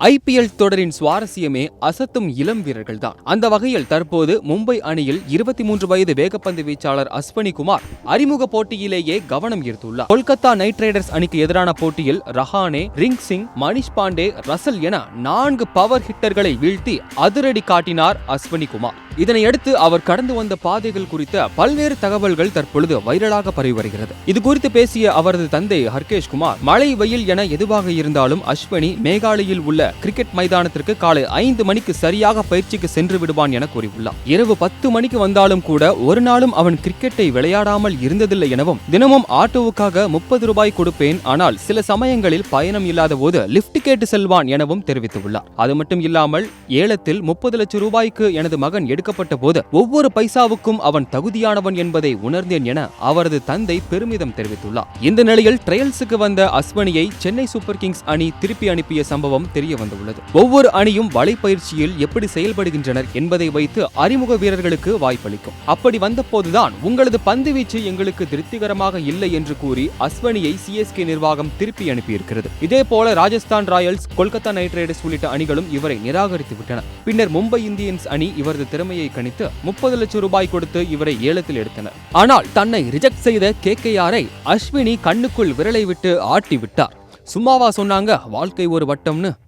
IPL தொடரின் சுவாரஸ்யமே அசத்தும் இளம் வீரர்கள் தான். அந்த வகையில் தற்போது மும்பை அணியில் 23 வயது வேகப்பந்து வீச்சாளர் அஸ்வினி குமார் அறிமுக போட்டியிலேயே கவனம் ஈர்த்துள்ளார். கொல்கத்தா நைட் ரைடர்ஸ் அணிக்கு எதிரான போட்டியில் ரஹானே, ரிங் சிங், மணிஷ் பாண்டே, ரசல் என 4 பவர் ஹிட்டர்களை வீழ்த்தி அதிரடி காட்டினார் அஸ்வினி குமார். இதனையடுத்து அவர் கடந்து வந்த பாதைகள் குறித்த பல்வேறு தகவல்கள் தற்பொழுது வைரலாக பரவி வருகிறது. இது குறித்து பேசிய அவரது தந்தை ஹர்கேஷ் குமார், மழை வெயில் என எதுவாக இருந்தாலும் அஸ்வினி மேகாலயில் உள்ள கிரிக்கெட் மைதானத்திற்கு காலை 5 மணிக்கு சரியாக பயிற்சிக்கு சென்று விடுவான் என கூறியுள்ளார். இரவு 10 மணிக்கு வந்தாலும் கூட ஒரு நாளும் அவன் கிரிக்கெட்டை விளையாடாமல் இருந்ததில்லை எனவும், தினமும் ஆட்டோவுக்காக 30 ரூபாய் கொடுப்பேன், ஆனால் சில சமயங்களில் பயணம் இல்லாத போது லிப்ட் கேட்டு செல்வான் எனவும் தெரிவித்துள்ளார். அது மட்டும் இல்லாமல் ஏலத்தில் 30 லட்சம் ரூபாய்க்கு எனது மகன் எடுக்கப்பட்ட போது ஒவ்வொரு பைசாவுக்கும் அவன் தகுதியானவன் என்பதை உணர்ந்தேன் என அவரது தந்தை பெருமிதம் தெரிவித்துள்ளார். இந்த நிலையில் ட்ரையல்ஸுக்கு வந்த அஸ்வினியை சென்னை சூப்பர் கிங்ஸ் அணி திருப்பி அனுப்பிய சம்பவம் தெரிய வந்துள்ளது. ஒவ்வொரு அணியும் வலைப்பயிற்சியில் எப்படி செயல்படுகின்றனர் என்பதை வைத்து அறிமுக வீரர்களுக்கு வாய்ப்பளிக்கும். அப்படி வந்தபோதுதான் உங்களது பந்து வீச்சு எங்களுக்கு திருப்திகரமாக இல்லை என்று கூறி அஸ்வினியை சிஎஸ்கே நிர்வாகம் திருப்பி அனுப்பியிருக்கிறது. இதேபோல Rajasthan Royals, Kolkata night Riders உள்ளிட்ட அணிகளும் இவரை நிராகரித்து விட்டன. பின்னர் மும்பை இந்தியன்ஸ் அணி இவரது திறமையை கணித்து 30 லட்சம் ரூபாய் கொடுத்து இவரை ஏலத்தில் எடுத்தனர். ஆனால் தன்னை ரிஜெக்ட் செய்த கேகேஆரை அஸ்வினி கண்ணுக்குள் விரலை விட்டு ஆட்டி விட்டார். சும்மாவா சொன்னாங்க வாழ்க்கை ஒரு வட்டம்னு?